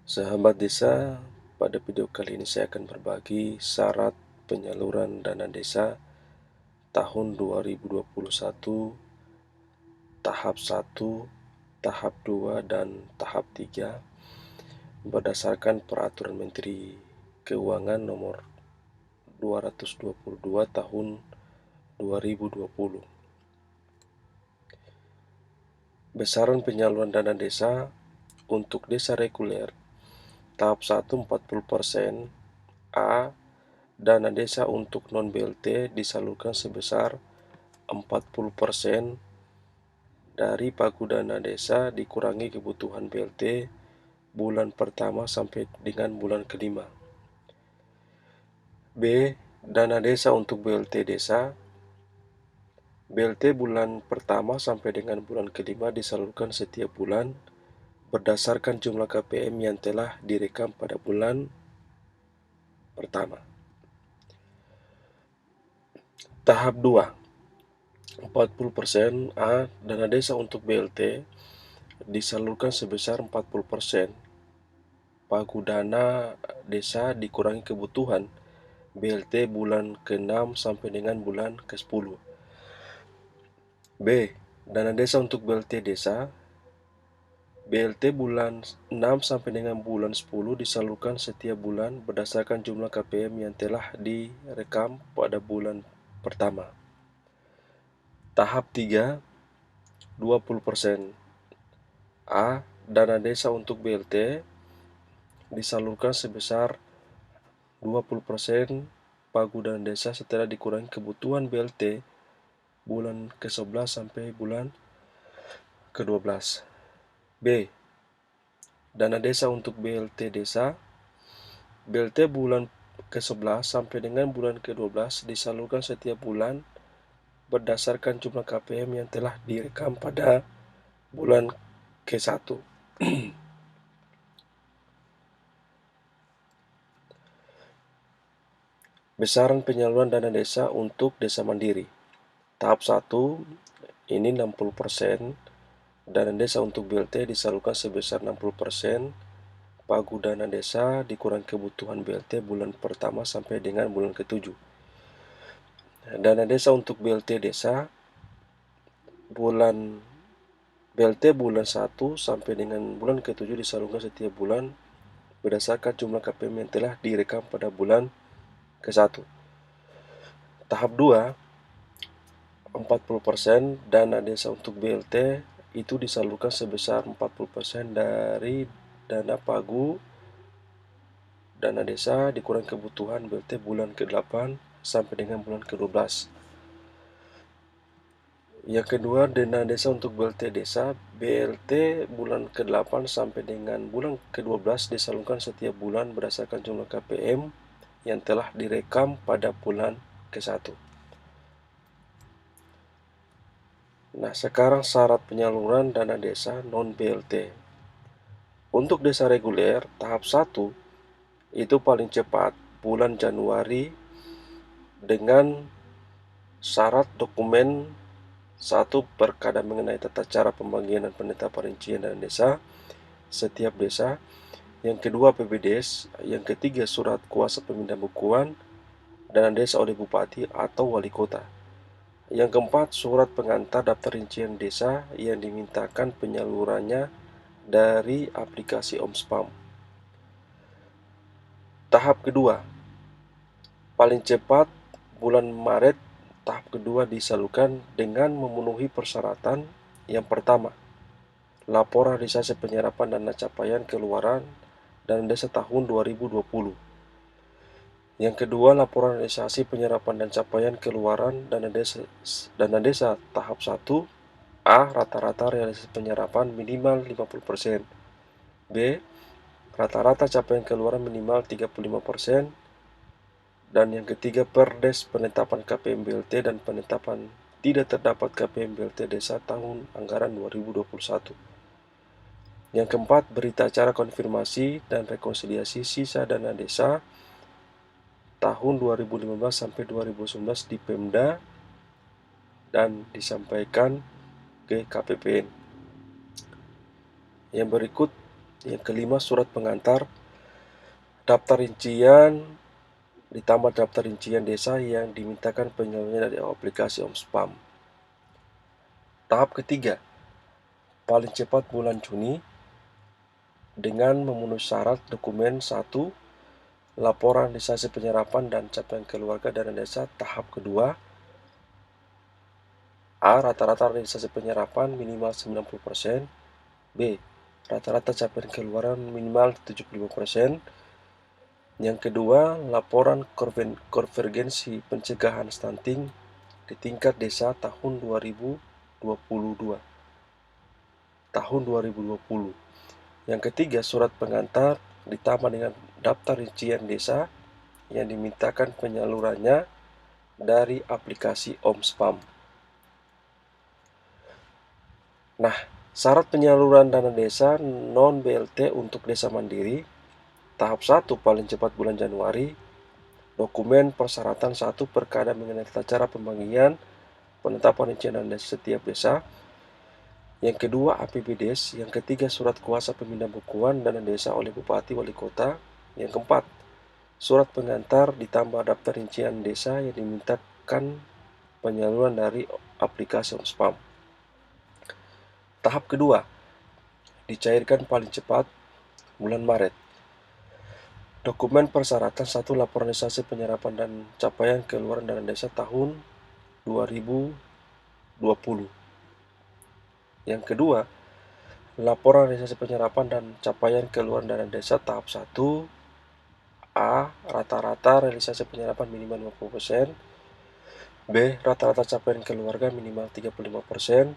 Sahabat desa, pada video kali ini saya akan berbagi syarat penyaluran dana desa tahun 2021, tahap 1, tahap 2, dan tahap 3 berdasarkan Peraturan Menteri Keuangan Nomor 222 Tahun 2020. Besaran penyaluran dana desa untuk desa reguler tahap 1 40%, A. Dana desa untuk non-BLT disalurkan sebesar 40% dari pagu dana desa dikurangi kebutuhan BLT bulan pertama sampai dengan bulan kelima. B. Dana desa untuk BLT desa. BLT bulan pertama sampai dengan bulan kelima disalurkan setiap bulan berdasarkan jumlah KPM yang telah direkam pada bulan pertama. Tahap 2, 40%. A. Dana desa untuk BLT disalurkan sebesar 40% pagu dana desa dikurangi kebutuhan BLT bulan ke-6 sampai dengan bulan ke-10. B. Dana desa untuk BLT desa. BLT bulan 6 sampai dengan bulan 10 disalurkan setiap bulan berdasarkan jumlah KPM yang telah direkam pada bulan pertama. Tahap 3, 20%. A. Dana desa untuk BLT disalurkan sebesar 20% pagu dana desa setelah dikurangi kebutuhan BLT bulan ke-11 sampai bulan ke-12. B. Dana desa untuk BLT desa. BLT bulan ke-11 sampai dengan bulan ke-12 disalurkan setiap bulan berdasarkan jumlah KPM yang telah direkam pada bulan ke-1. Besaran penyaluran dana desa untuk desa mandiri. Tahap 1, ini 60%. Dana desa untuk BLT disalurkan sebesar 60%. Pagu dana desa dikurangi kebutuhan BLT bulan pertama sampai dengan bulan ke-7. Dana desa untuk BLT desa BLT bulan 1 sampai dengan bulan ke-7 disalurkan setiap bulan berdasarkan jumlah KPM yang telah direkam pada bulan ke-1. Tahap 2, 40%. Dana desa untuk BLT itu disalurkan sebesar 40% dari dana pagu dana desa dikurangi kebutuhan BLT bulan ke-8 sampai dengan bulan ke-12. Yang kedua, dana desa untuk BLT desa. BLT bulan ke-8 sampai dengan bulan ke-12 disalurkan setiap bulan berdasarkan jumlah KPM yang telah direkam pada bulan ke-1. Nah, sekarang syarat penyaluran dana desa non-BLT. Untuk desa reguler tahap 1 itu paling cepat bulan Januari dengan syarat dokumen 1. Perkada mengenai tata cara pembagian dan penetapan rincian dana desa setiap desa. Yang kedua, PBDes. Yang ketiga, surat kuasa pemindah bukuan dana desa oleh bupati atau wali kota. Yang keempat, surat pengantar daftar rincian desa yang dimintakan penyalurannya dari aplikasi Omspam. Tahap kedua, paling cepat bulan Maret. Tahap kedua disalurkan dengan memenuhi persyaratan. Yang pertama, laporan realisasi penyerapan dana capaian keluaran dana desa tahun 2020. Yang kedua, laporan realisasi penyerapan dan capaian keluaran dana desa tahap 1. A. Rata-rata realisasi penyerapan minimal 50%. B. Rata-rata capaian keluaran minimal 35%. Dan yang ketiga, Perdes penetapan KPM BLT dan penetapan tidak terdapat KPM BLT desa tahun anggaran 2021. Yang keempat, berita acara konfirmasi dan rekonsiliasi sisa dana desa tahun 2015 sampai 2019 di Pemda dan disampaikan ke KPPN. Yang berikut Yang kelima, surat pengantar, daftar rincian, ditambah daftar rincian desa yang dimintakan penyalurannya dari aplikasi Omspam. Tahap ketiga, paling cepat bulan Juni dengan memenuhi syarat dokumen 1, laporan realisasi penyerapan dan capaian keluarga dana desa. Tahap kedua, A. Rata-rata realisasi penyerapan minimal 90%. B. Rata-rata capaian keluaran minimal 75%. Yang kedua, laporan konvergensi pencegahan stunting di tingkat desa tahun 2022. Tahun 2020. Yang ketiga, surat pengantar ditambah dengan daftar rincian desa yang dimintakan penyalurannya dari aplikasi Omspam. Nah, syarat penyaluran dana desa non-BLT untuk desa mandiri. Tahap 1 paling cepat bulan Januari. Dokumen persyaratan 1 perkada mengenai tata cara pembagian penetapan rincian dana desa setiap desa. Yang kedua, APBDes. Yang ketiga, surat kuasa pemindah bukuan dana desa oleh Bupati Wali Kota. Yang keempat, surat pengantar ditambah daftar rincian desa yang dimintakan penyaluran dari aplikasi Omspam. Tahap kedua, dicairkan paling cepat bulan Maret. Dokumen persyaratan 1 laporan realisasi penyerapan dan capaian keluaran dana desa tahun 2020. Yang kedua, laporan realisasi penyerapan dan capaian keluaran dana desa tahap 1. A. Rata-rata realisasi penyerapan minimal 50%. B. Rata-rata capaian keluarga minimal 35%.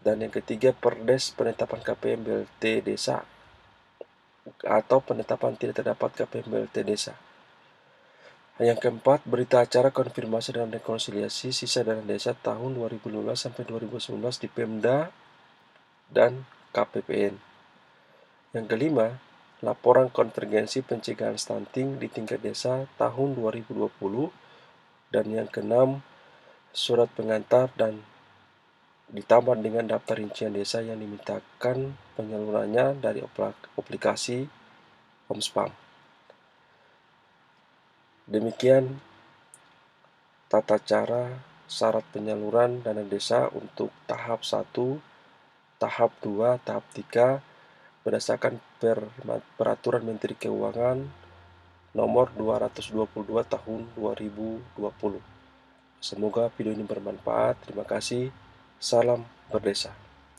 Dan yang ketiga, Perdes penetapan KPM BLT desa atau penetapan tidak terdapat KPM BLT desa. Yang keempat, berita acara konfirmasi dan rekonsiliasi sisa dana desa tahun 2015 sampai 2019 di Pemda dan KPPN. Yang kelima, laporan konvergensi pencegahan stunting di tingkat desa tahun 2020. Dan yang keenam, surat pengantar dan ditambah dengan daftar rincian desa yang dimintakan penyalurannya dari aplikasi Omspam. Demikian tata cara syarat penyaluran dana desa untuk tahap 1, tahap 2, tahap 3 berdasarkan Peraturan Menteri Keuangan Nomor 222 Tahun 2020. Semoga video ini bermanfaat. Terima kasih. Salam berdesa.